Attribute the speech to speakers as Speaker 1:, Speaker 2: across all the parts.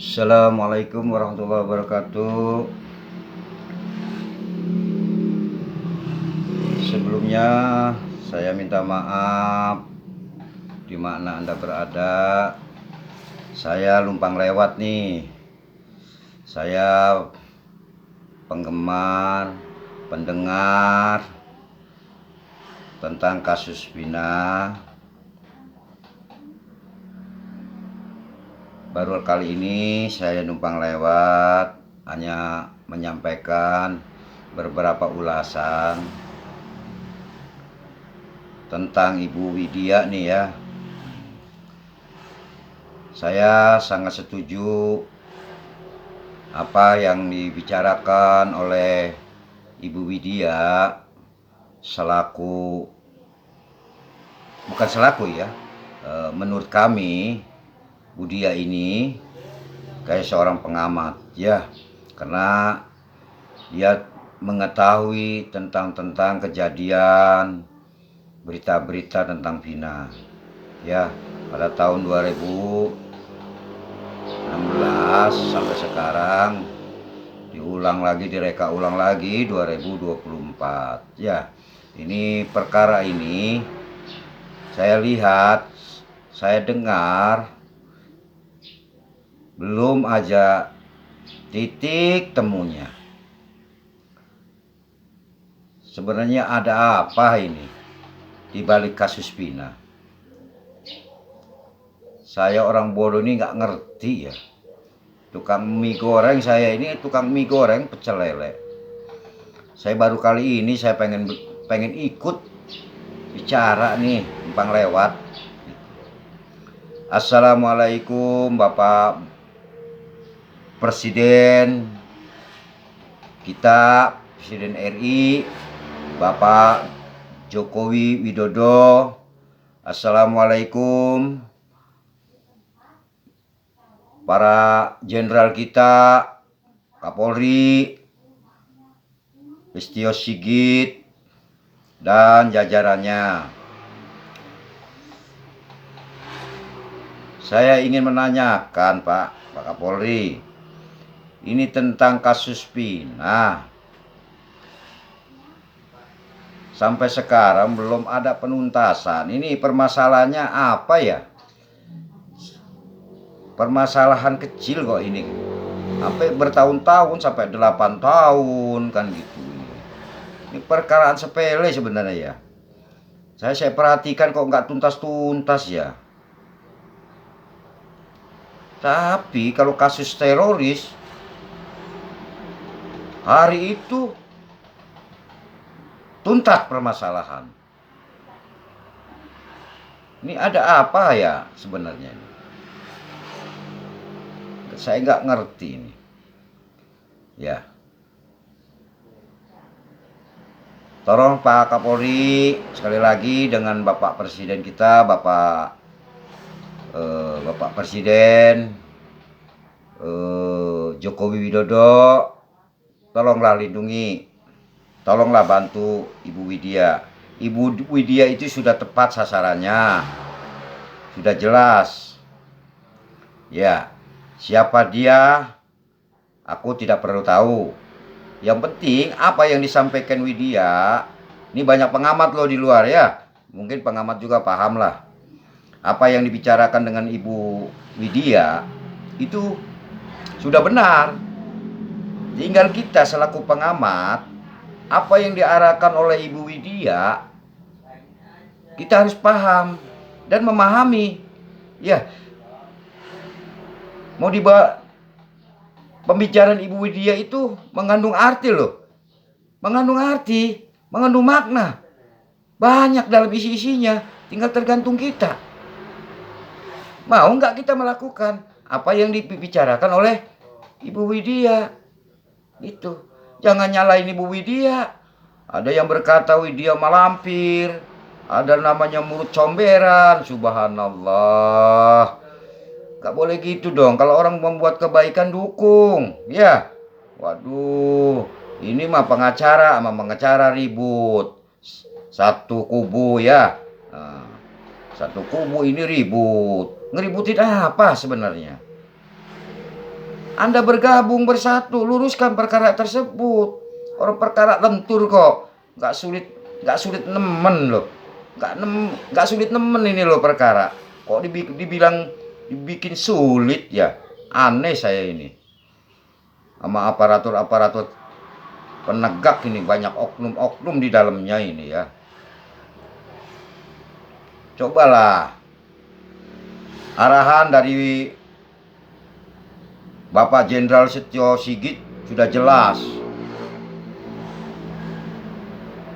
Speaker 1: Assalamualaikum warahmatullahi wabarakatuh. Sebelumnya saya minta maaf di mana Anda berada. Saya numpang lewat nih. Saya penggemar, pendengar tentang kasus Vina. Baru kali ini saya numpang lewat, hanya menyampaikan beberapa ulasan tentang Ibu Widya nih ya. Saya sangat setuju apa yang dibicarakan oleh Ibu Widya selaku, bukan selaku ya, menurut kami Widya ini kayak seorang pengamat ya, karena dia mengetahui tentang kejadian berita-berita tentang Vina ya pada tahun 2016 sampai sekarang, direka ulang lagi 2024 ya. Ini perkara ini saya lihat, saya dengar belum aja titik temunya. Sebenarnya ada apa ini di balik kasus Vina? Saya orang bodoh ini nggak ngerti ya. Tukang mie goreng saya ini, tukang mie goreng pecel lele. Saya baru kali ini saya pengen ikut bicara nih, numpang lewat. Assalamualaikum Bapak Presiden kita, Presiden RI, Bapak Jokowi Widodo. Assalamualaikum para jenderal kita, Kapolri, Listio Sigit dan jajarannya. Saya ingin menanyakan Pak Kapolri, ini tentang kasus Vina. Sampai sekarang belum ada penuntasan. Ini permasalahannya apa ya? Permasalahan kecil kok ini. Sampai bertahun-tahun, sampai 8 tahun kan gitu. Ini perkaraan sepele sebenarnya ya. Saya perhatikan kok nggak tuntas-tuntas ya. Tapi kalau kasus teroris, hari itu tuntas permasalahan. Ini ada apa ya sebenarnya ini? Saya nggak ngerti ini. Ya. Tolong Pak Kapolri sekali lagi dengan Bapak Presiden kita, Bapak Presiden Jokowi Widodo, tolonglah lindungi, tolonglah bantu Ibu Widya. Ibu Widya itu sudah tepat sasarannya, sudah jelas. Ya, siapa dia, aku tidak perlu tahu. Yang penting apa yang disampaikan Widya, ini banyak pengamat loh di luar ya, mungkin pengamat juga paham lah. Apa yang dibicarakan dengan Ibu Widya itu sudah benar. Tinggal kita selaku pengamat, apa yang diarahkan oleh Ibu Widya, kita harus paham dan memahami. Ya, mau dibawa pembicaraan Ibu Widya itu mengandung arti loh. Mengandung arti, mengandung makna. Banyak dalam isi-isinya, tinggal tergantung kita. Mau nggak kita melakukan apa yang dibicarakan oleh Ibu Widya? Itu. Jangan nyalain Ibu Widya. Ada yang berkata Widya malampir, ada namanya mulut comberan. Subhanallah. Gak boleh gitu dong. Kalau orang membuat kebaikan, dukung. Ya. Waduh. Ini mah pengacara sama pengacara ribut. Satu kubu ya. Nah, satu kubu ini ribut. Ngeributin apa sebenarnya? Anda bergabung bersatu, luruskan perkara tersebut. Orang perkara lentur kok, nggak sulit nemen loh, nggak sulit nemen ini loh perkara. Kok dibilang dibikin sulit ya? Aneh saya ini sama aparatur penegak ini, banyak oknum-oknum di dalamnya ini ya. Cobalah arahan dari Bapak Jenderal Setio Sigit sudah jelas.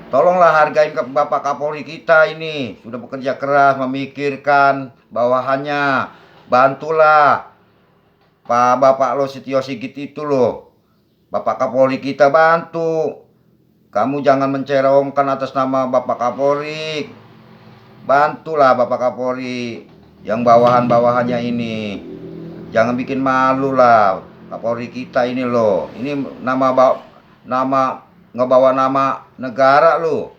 Speaker 1: Tolonglah hargain ke Bapak Kapolri kita ini, sudah bekerja keras memikirkan bawahannya. Bantulah Bapak lo Setio Sigit itu loh. Bapak Kapolri kita bantu. Kamu jangan mencerongkan atas nama Bapak Kapolri. Bantulah Bapak Kapolri yang bawahan-bawahannya ini. Jangan bikin malu lah Kapolri kita ini loh. Ini ngebawa nama negara loh.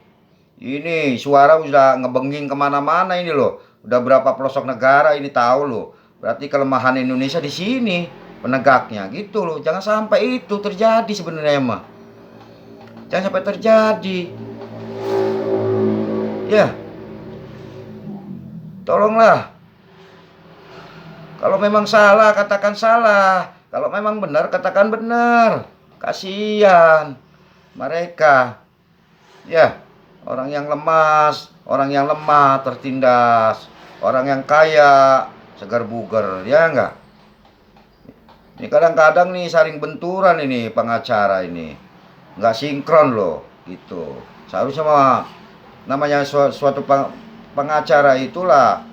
Speaker 1: Ini suara udah ngebenging kemana-mana ini loh. Udah berapa pelosok negara ini tahu loh. Berarti kelemahan Indonesia di sini penegaknya gitu loh. Jangan sampai itu terjadi sebenarnya mah. Jangan sampai terjadi. Ya. Tolonglah. Kalau memang salah katakan salah. Kalau memang benar katakan benar. Kasihan mereka. Ya, orang yang lemas, orang yang lemah tertindas, orang yang kaya segar bugar, ya enggak? Ini kadang-kadang nih saling benturan ini pengacara ini. Enggak sinkron loh, gitu. Seharusnya namanya suatu pengacara itulah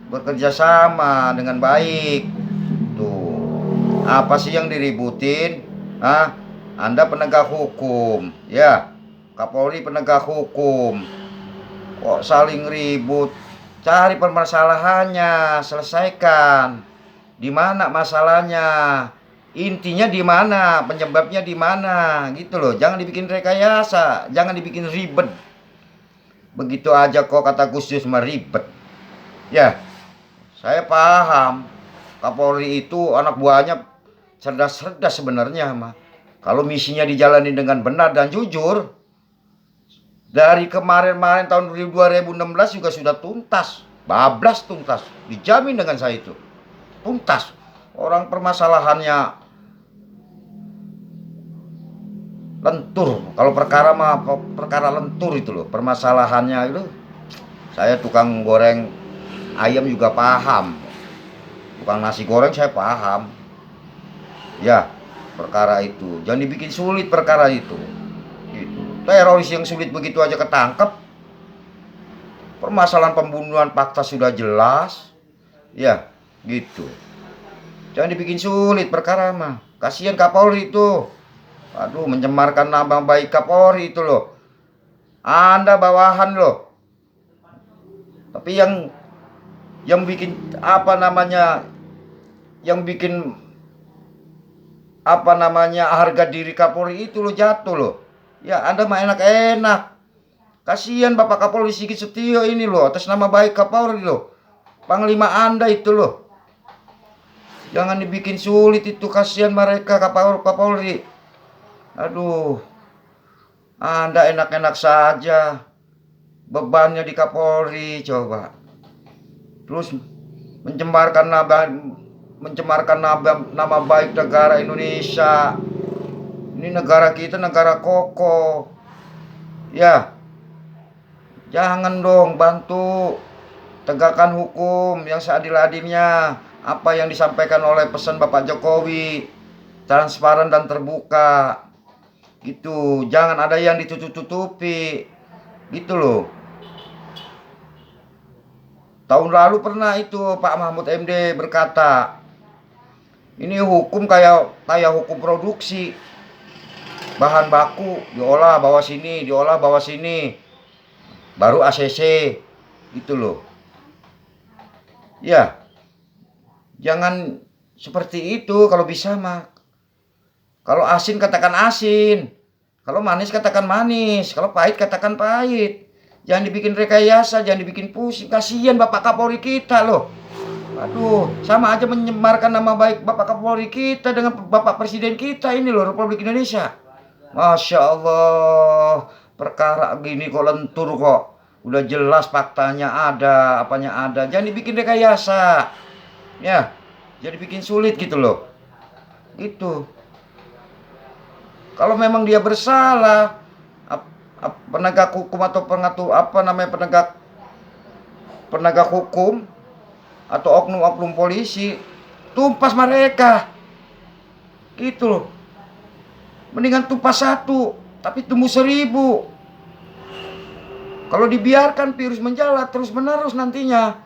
Speaker 1: bekerja sama dengan baik. Tuh. Apa sih yang diributin? Anda penegak hukum, ya. Kapolri penegak hukum. Kok saling ribut? Cari permasalahannya, selesaikan. Di mana masalahnya? Intinya di mana? Penyebabnya di mana? Gitu loh. Jangan dibikin rekayasa, jangan dibikin ribet. Begitu aja kok kata Gus Dur mah ribet. Ya. Saya paham Kapolri itu anak buahnya cerdas-cerdas sebenarnya mah. Kalau misinya dijalani dengan benar dan jujur, dari kemarin tahun 2016 juga sudah tuntas, bablas tuntas, dijamin dengan saya itu tuntas. Orang permasalahannya lentur, kalau perkara mah perkara lentur itu loh permasalahannya itu. Saya tukang goreng ayam juga paham, tukang nasi goreng saya paham. Ya, perkara itu jangan dibikin sulit perkara itu. Gitu. Teroris yang sulit begitu aja ketangkep. Permasalahan pembunuhan fakta sudah jelas. Ya, gitu. Jangan dibikin sulit perkara mah. Kasihan Kapolri itu. Aduh, mencemarkan nama baik Kapolri itu loh. Anda bawahan loh. Tapi yang bikin harga diri Kapolri itu lo jatuh loh. Ya, Anda mah enak-enak. Kasihan Bapak Kapolri Sigit Setio ini loh, atas nama baik Kapolri loh. Panglima Anda itu loh. Jangan dibikin sulit itu, kasihan mereka Kapolri. Aduh. Anda enak-enak saja. Bebannya di Kapolri coba. Terus mencemarkan nama baik negara Indonesia. Ini negara kita negara kokoh. Ya. Jangan dong, bantu tegakkan hukum yang seadil-adilnya. Apa yang disampaikan oleh pesan Bapak Jokowi, transparan dan terbuka. Gitu. Jangan ada yang ditutup-tutupi. Gitu loh. Tahun lalu pernah itu Pak Mahfud MD berkata, ini hukum kayak hukum produksi. Bahan baku diolah bawa sini, baru ACC. Gitu loh. Ya. Jangan seperti itu kalau bisa mah. Kalau asin katakan asin. Kalau manis katakan manis. Kalau pahit katakan pahit. Jangan dibikin rekayasa, jangan dibikin pusing. Kasihan Bapak Kapolri kita loh. Aduh, sama aja menyemarkan nama baik Bapak Kapolri kita dengan Bapak Presiden kita ini loh, Republik Indonesia. Masya Allah, perkara gini kok lentur kok. Udah jelas faktanya ada, apanya ada. Jangan dibikin rekayasa. Ya, jadi bikin sulit gitu loh. Itu. Kalau memang dia bersalah, penegak hukum atau pengatur apa namanya penegak hukum atau oknum-oknum polisi, tumpas mereka. Gitu loh. Mendingan tumpas satu, tapi tumbuh 1000. Kalau dibiarkan virus menjalar terus menerus nantinya.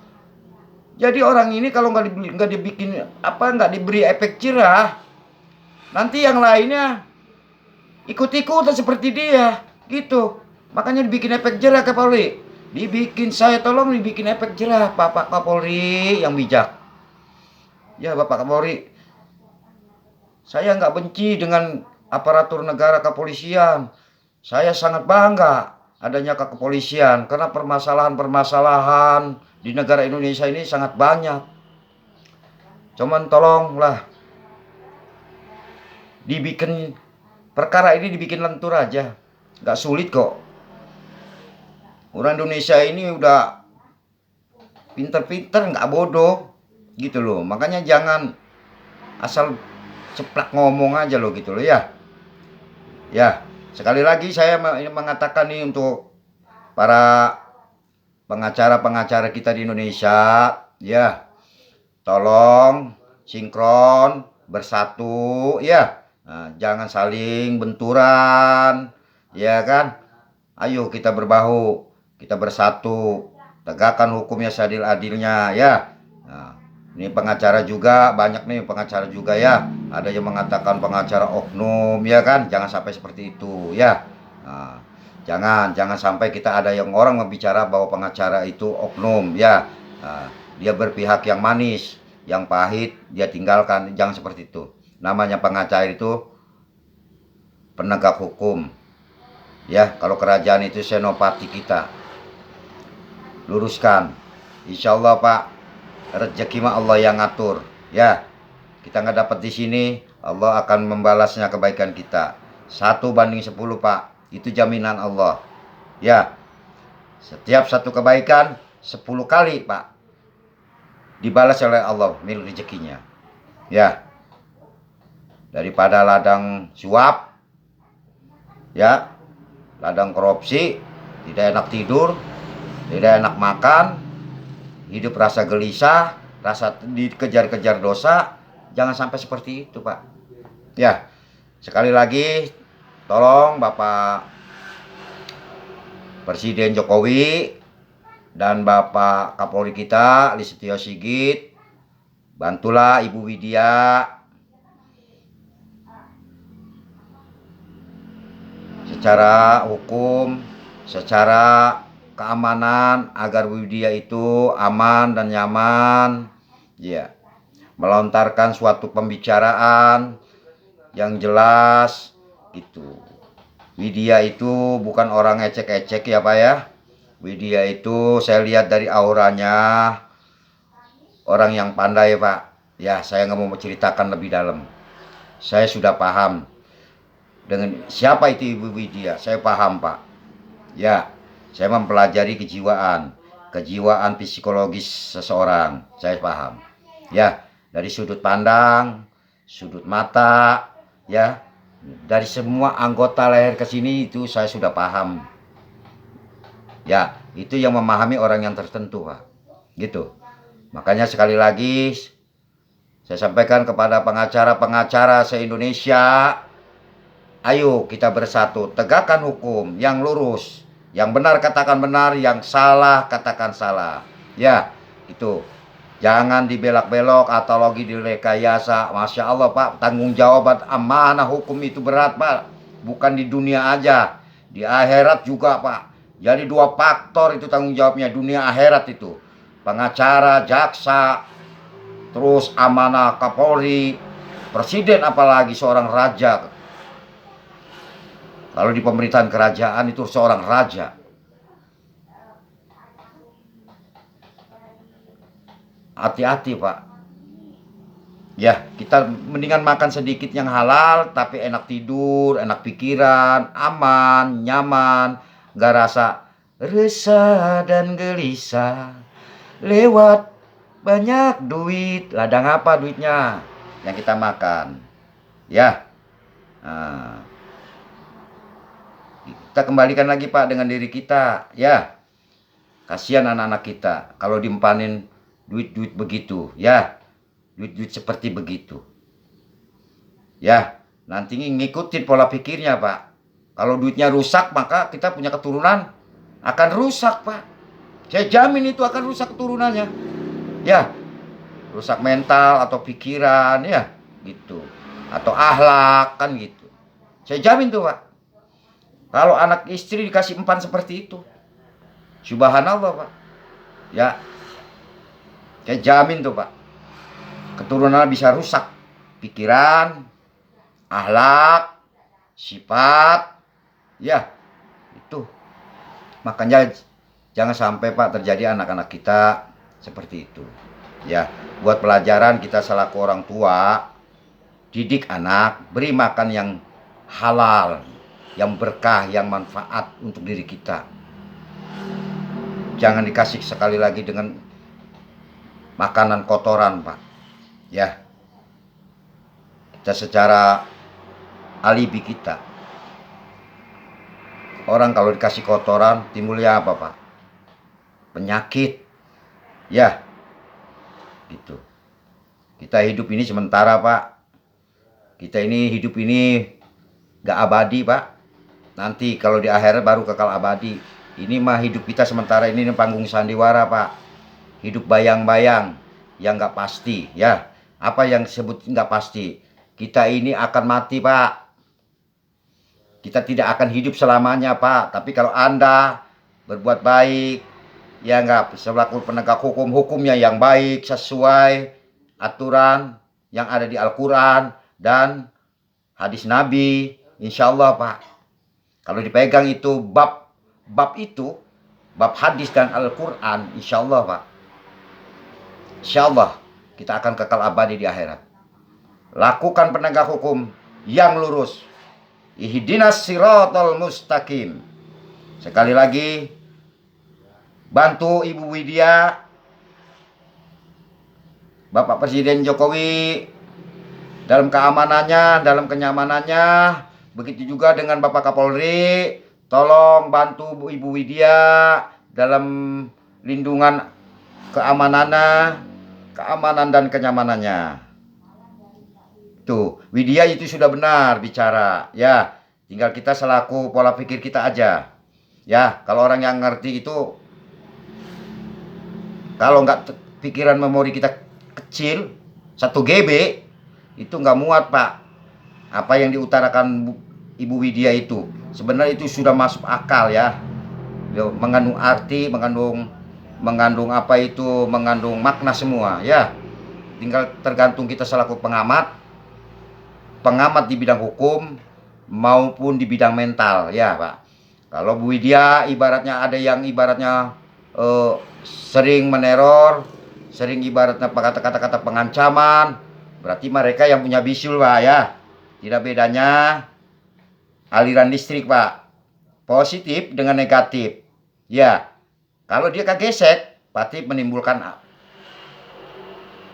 Speaker 1: Jadi orang ini kalau nggak dibikin nggak diberi efek jerah, nanti yang lainnya ikut-ikutan seperti dia, gitu. Makanya dibikin efek jerah Kapolri. Saya tolong dibikin efek jerah Bapak Kapolri yang bijak. Ya Bapak Kapolri, saya nggak benci dengan aparatur negara kepolisian. Saya sangat bangga adanya kepolisian karena permasalahan-permasalahan di negara Indonesia ini sangat banyak. Cuman tolonglah dibikin perkara ini dibikin lentur aja. Nggak sulit kok. Orang Indonesia ini udah pinter-pinter, nggak bodoh gitu loh. Makanya jangan asal ceplak ngomong aja loh gitu loh ya. Ya, sekali lagi saya mengatakan nih untuk para pengacara-pengacara kita di Indonesia, ya, tolong sinkron, bersatu, ya. Nah, jangan saling benturan, ya kan? Ayo kita berbahu, kita bersatu, tegakkan hukumnya seadil-adilnya, ya. Nah, ini pengacara juga banyak nih pengacara juga ya. Ada yang mengatakan pengacara oknum, ya kan? Jangan sampai seperti itu, ya. Nah, jangan sampai kita ada yang orang membicara bahwa pengacara itu oknum, ya. Nah, dia berpihak yang manis, yang pahit dia tinggalkan. Jangan seperti itu. Namanya pengacara itu penegak hukum, ya. Kalau kerajaan itu senopati kita, luruskan. Insya Allah Pak, rezeki mah Allah yang ngatur, ya. Kita nggak dapat di sini, Allah akan membalasnya kebaikan kita. 1 banding 10 Pak, itu jaminan Allah, ya. Setiap satu kebaikan 10 kali Pak dibalas oleh Allah milik rezekinya, ya. Daripada ladang suap, ya, ladang korupsi, tidak enak tidur, tidak enak makan, hidup rasa gelisah, rasa dikejar-kejar dosa. Jangan sampai seperti itu Pak, ya. Sekali lagi tolong Bapak Presiden Jokowi dan Bapak Kapolri kita Listio Sigit, bantulah Ibu Widya secara hukum, secara keamanan agar Widya itu aman dan nyaman, ya. Melontarkan suatu pembicaraan yang jelas gitu. Widya itu bukan orang ecek-ecek ya Pak ya. Widya itu saya lihat dari auranya orang yang pandai Pak. Ya, saya nggak mau menceritakan lebih dalam. Saya sudah paham dengan siapa itu Ibu Widya. Saya paham Pak. Ya, saya mempelajari kejiwaan psikologis seseorang. Saya paham. Ya, dari sudut pandang, sudut mata, ya, dari semua anggota leher ke sini itu saya sudah paham. Ya, itu yang memahami orang yang tertentu, Pak. Gitu. Makanya sekali lagi saya sampaikan kepada pengacara-pengacara se-Indonesia, ayo kita bersatu, tegakkan hukum yang lurus, yang benar katakan benar, yang salah katakan salah. Ya, itu. Jangan dibelak-belok atau lagi direkayasa. Masya Allah Pak, tanggung jawab amanah hukum itu berat Pak. Bukan di dunia aja, di akhirat juga Pak. Jadi 2 faktor itu tanggung jawabnya, dunia akhirat itu. Pengacara, jaksa, terus amanah Kapolri, presiden apalagi seorang raja. Kalau di pemerintahan kerajaan itu seorang raja. hati-hati Pak. Ya, kita mendingan makan sedikit yang halal, tapi enak tidur, enak pikiran, aman, nyaman, nggak rasa resah dan gelisah. Lewat banyak duit, ladang apa duitnya yang kita makan? Ya, nah, kita kembalikan lagi Pak dengan diri kita, ya. Kasihan anak-anak kita kalau diempanin duit-duit begitu, ya. Duit-duit seperti begitu. Ya, nanti ngikutin pola pikirnya, Pak. Kalau duitnya rusak, maka kita punya keturunan akan rusak, Pak. Saya jamin itu akan rusak keturunannya. Ya, rusak mental atau pikiran, ya, gitu. Atau akhlak, kan gitu. Saya jamin tuh, Pak. Kalau anak istri dikasih empan seperti itu, subhanallah, Pak. Ya, saya jamin tuh, Pak. Keturunan bisa rusak. Pikiran, akhlak, sifat, ya, itu. Makanya jangan sampai Pak terjadi anak-anak kita seperti itu. Ya, buat pelajaran kita selaku orang tua, didik anak, beri makan yang halal, yang berkah, yang manfaat untuk diri kita. Jangan dikasih sekali lagi dengan makanan kotoran, Pak. Ya, kita secara alibi kita. Orang kalau dikasih kotoran timbulnya apa, Pak? Penyakit. Ya, gitu. Kita hidup ini sementara, Pak. Kita ini hidup ini gak abadi, Pak. Nanti kalau di akhirat baru kekal abadi. Ini mah hidup kita sementara ini panggung sandiwara, Pak. Hidup bayang-bayang yang gak pasti, ya. Apa yang disebut gak pasti? Kita ini akan mati, Pak. Kita tidak akan hidup selamanya, Pak. Tapi kalau Anda berbuat baik, ya enggak, selaku penegak hukum, hukumnya yang baik, sesuai aturan yang ada di Al-Quran dan hadis Nabi, insya Allah, Pak. Kalau dipegang itu bab itu, bab hadis dan Al-Quran, insya Allah, Pak. Insya Allah, kita akan kekal abadi di akhirat. Lakukan penegak hukum yang lurus. Ihdinas siratal mustaqim. Sekali lagi, bantu Ibu Widya, Bapak Presiden Jokowi dalam keamanannya, dalam kenyamanannya. Begitu juga dengan Bapak Kapolri, tolong bantu Ibu Widya dalam lindungan keamanan dan kenyamanannya. Tuh, Widya itu sudah benar bicara, ya. Tinggal kita selaku pola pikir kita aja. Ya, kalau orang yang ngerti itu, kalau nggak pikiran memori kita kecil, 1 GB, itu nggak muat, Pak. Apa yang diutarakan Ibu Widya itu, sebenarnya itu sudah masuk akal, ya. Mengandung arti, mengandung apa itu, mengandung makna semua, ya. Tinggal tergantung kita selaku pengamat di bidang hukum maupun di bidang mental, ya Pak. Kalau Bu Widya ibaratnya ada yang ibaratnya sering meneror, sering ibaratnya kata-kata pengancaman, berarti mereka yang punya bisul, Pak, ya. Tidak bedanya aliran listrik, Pak. Positif dengan negatif. Ya. Kalau dia kegesek, pasti menimbulkan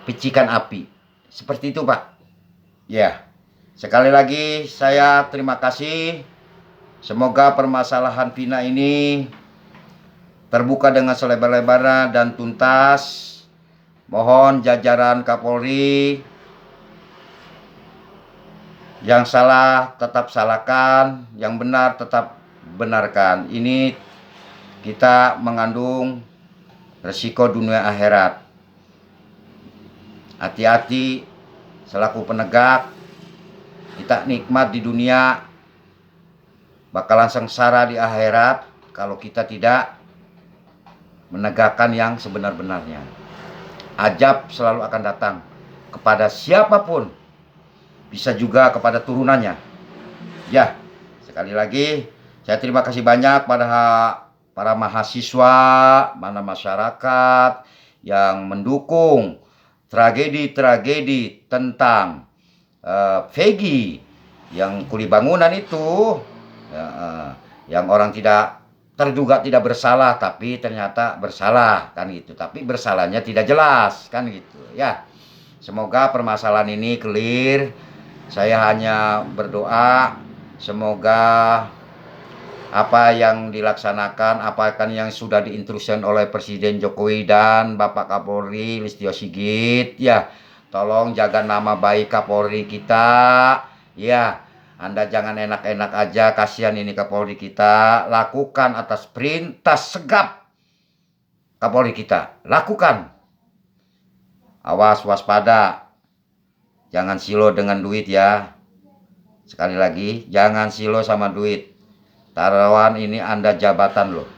Speaker 1: picikan api. Seperti itu, Pak. Ya. Sekali lagi saya terima kasih. Semoga permasalahan Vina ini terbuka dengan selebar-lebarnya dan tuntas. Mohon jajaran Kapolri, yang salah tetap salahkan, yang benar tetap benarkan. Ini kita mengandung resiko dunia akhirat. Hati-hati selaku penegak. Kita nikmat di dunia, bakalan sengsara di akhirat kalau kita tidak menegakkan yang sebenar-benarnya. Ajab selalu akan datang kepada siapapun, bisa juga kepada turunannya. Ya, sekali lagi saya terima kasih banyak pada para mahasiswa, mana masyarakat yang mendukung tragedi-tragedi tentang Peggy yang kuli bangunan itu, yang orang terduga tidak bersalah tapi ternyata bersalah kan gitu, tapi bersalahnya tidak jelas kan gitu ya. Semoga permasalahan ini clear. Saya hanya berdoa semoga apa yang dilaksanakan, apa yang sudah diinstruksikan oleh Presiden Jokowi dan Bapak Kapolri Listio Sigit, ya, tolong jaga nama baik Kapolri kita, ya. Anda jangan enak-enak aja, kasihan ini Kapolri kita. Lakukan atas perintah segap Kapolri kita, lakukan. Awas, waspada, jangan silo dengan duit ya. Sekali lagi, jangan silo sama duit. Taruhan ini Anda jabatan loh,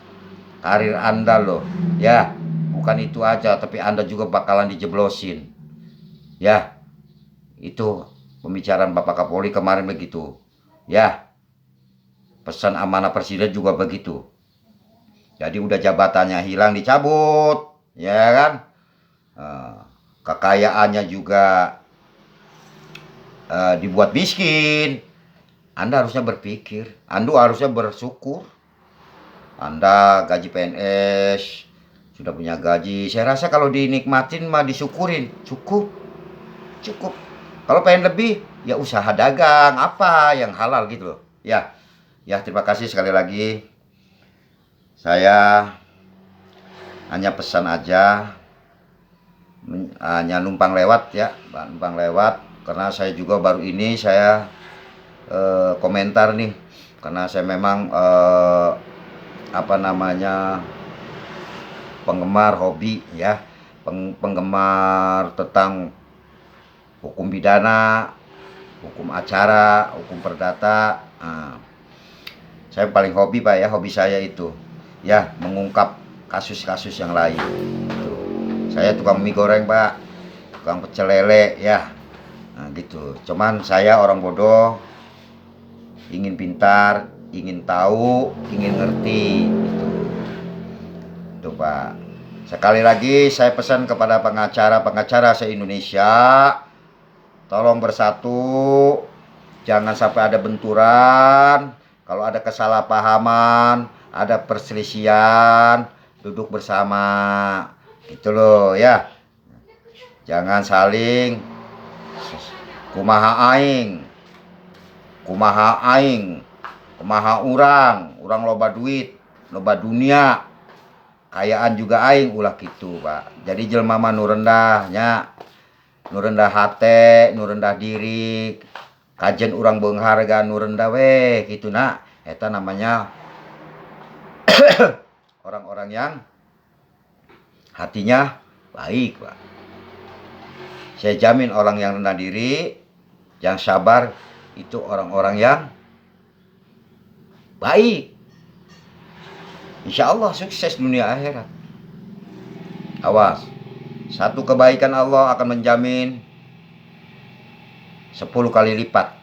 Speaker 1: karir Anda loh, ya. Bukan itu aja, tapi Anda juga bakalan dijeblosin, ya. Itu pembicaraan Bapak Kapolri kemarin begitu, ya. Pesan amanah Presiden juga begitu. Jadi udah jabatannya hilang dicabut, ya kan. Kekayaannya juga dibuat miskin. Anda harusnya berpikir, Anda harusnya bersyukur. Anda gaji PNS, sudah punya gaji. Saya rasa kalau dinikmatin mah disyukurin, cukup. Kalau pengen lebih, ya usaha dagang apa yang halal gitu loh. Ya, terima kasih sekali lagi. Saya hanya pesan aja, hanya numpang lewat ya, numpang lewat. Karena saya juga baru ini saya komentar nih, karena saya memang penggemar hobi ya, penggemar tentang hukum pidana, hukum acara, hukum perdata. Saya paling hobi Pak ya, hobi saya itu ya mengungkap kasus-kasus yang lain. Saya tukang mie goreng Pak, tukang pecel lele ya, gitu. Cuman saya orang bodoh, ingin pintar, ingin tahu, ingin ngerti gitu. Itu Pak. Sekali lagi saya pesan kepada pengacara se-Indonesia, tolong bersatu, jangan sampai ada benturan. Kalau ada kesalahpahaman, ada perselisihan, duduk bersama gitu loh ya. Jangan saling kumaha aing, kumaha urang loba duit, loba dunia, kayaan juga aing ulah gitu Pak. Jadi jelema mah nu rendah nya, nu rendah hate, nu rendah diri, kajen urang beungharga nu rendah we gitu nah. Eta namanya orang-orang yang hatinya baik Pak. Saya jamin orang yang rendah diri, yang sabar, itu orang-orang yang baik. Insya Allah sukses dunia akhirat. Awas, satu kebaikan Allah akan menjamin 10 kali lipat.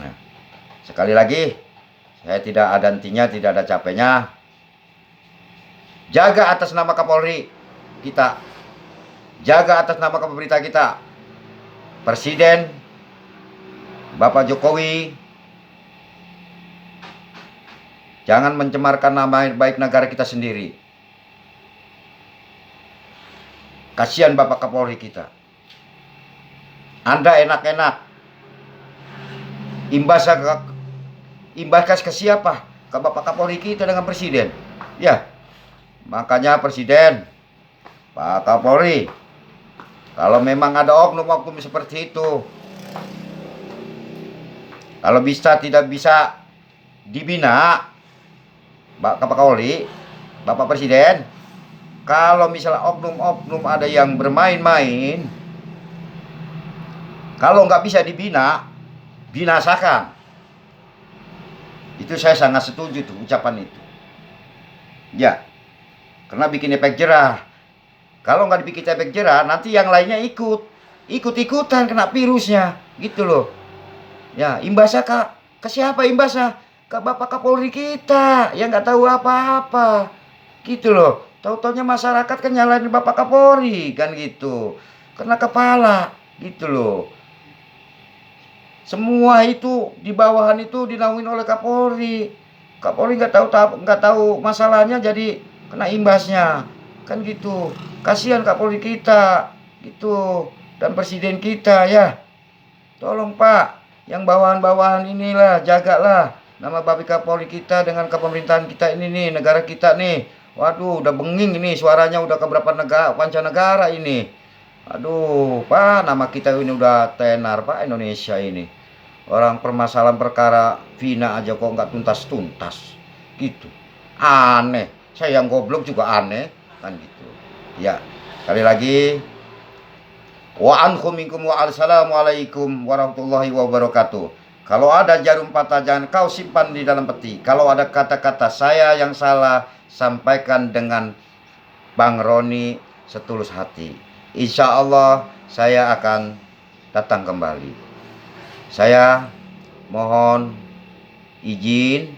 Speaker 1: Nah, sekali lagi, saya tidak ada hentinya, tidak ada capeknya. Jaga atas nama Kapolri kita, jaga atas nama pemerintah kita, Presiden Bapak Jokowi. Jangan mencemarkan nama baik negara kita sendiri. Kasihan Bapak Kapolri kita. Anda enak-enak imbaskan ke siapa? Ke Bapak Kapolri kita dengan Presiden. Ya, makanya Presiden, Pak Kapolri, kalau memang ada oknum-oknum seperti itu, kalau tidak bisa dibina, Bapak Kapolri, Bapak Presiden, kalau misalnya oknum-oknum ada yang bermain-main, kalau nggak bisa dibina, binasakan. Itu saya sangat setuju tuh ucapan itu. Ya, karena bikin efek jerah. Kalau nggak dibikin efek jerah, nanti yang lainnya ikut-ikutan kena virusnya, gitu loh. Ya, imbasnya ke siapa imbasnya? Ke Bapak Kapolri kita yang nggak tahu apa-apa, gitu loh. Tahu-taunya masyarakat kan nyalain Bapak Kapolri kan gitu. Kena kepala gitu loh. Semua itu di bawahan itu dinaungin oleh Kapolri. Kapolri nggak tahu masalahnya, jadi kena imbasnya kan gitu. Kasihan Kapolri kita gitu, dan presiden kita ya. Tolong Pak, yang bawahan-bawahan inilah jagalah nama Bapak Kapolri kita dengan kepemerintahan kita ini nih, negara kita nih. Waduh, udah benging ini suaranya, udah ke berapa negara, mancanegara ini. Aduh, Pak, nama kita ini udah tenar, Pak, Indonesia ini. Orang permasalahan perkara Vina aja kok nggak tuntas-tuntas. Gitu. Aneh. Saya yang goblok juga aneh, kan gitu. Ya, sekali lagi, wa ankum minkum wa assalamualaikum warahmatullahi wabarakatuh. Kalau ada jarum patah jangan kau simpan di dalam peti. Kalau ada kata-kata saya yang salah, sampaikan dengan Bang Roni setulus hati. Insya Allah saya akan datang kembali. Saya mohon izin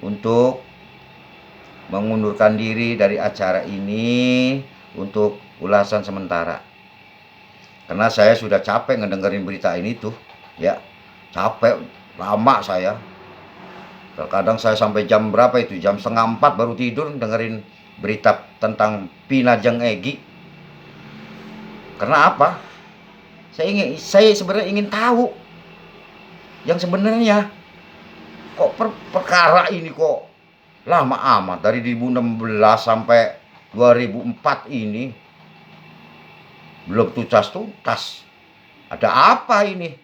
Speaker 1: untuk mengundurkan diri dari acara ini untuk ulasan sementara. Karena saya sudah capek ngedengerin berita ini tuh, ya. Capek, lama saya. Terkadang saya sampai jam berapa itu? Jam 3:30 baru tidur dengerin berita tentang Vina jeung Egy. Karena apa? Saya sebenarnya ingin tahu yang sebenarnya kok perkara ini kok lama amat dari 2016 sampai 2004 ini belum tuntas-tuntas. Ada apa ini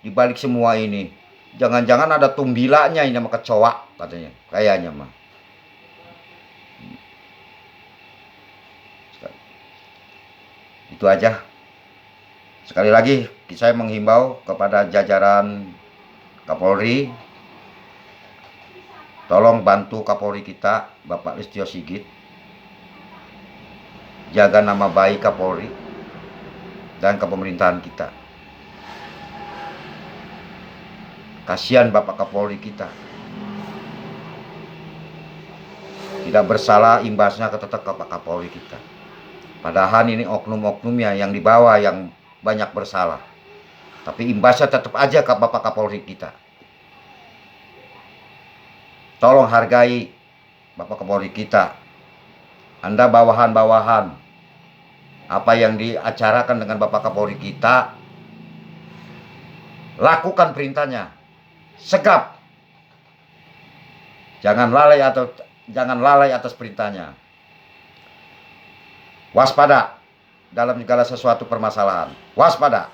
Speaker 1: di balik semua ini? Jangan-jangan ada tumbilanya ini sama kecoa katanya. Kayaknya mah. Itu aja. Sekali lagi saya menghimbau kepada jajaran Kapolri, tolong bantu Kapolri kita, Bapak Listio Sigit. Jaga nama baik Kapolri dan kepemerintahan kita. Kasihan Bapak Kapolri kita. Tidak bersalah, imbasnya tetap ke Pak Kapolri kita. Padahal ini oknum-oknumnya yang di bawah yang banyak bersalah. Tapi imbasnya tetap aja ke Bapak Kapolri kita. Tolong hargai Bapak Kapolri kita. Anda bawahan-bawahan, apa yang diacarakan dengan Bapak Kapolri kita, lakukan perintahnya. Segap. Jangan lalai atas perintahnya. Waspada dalam segala sesuatu permasalahan. Waspada.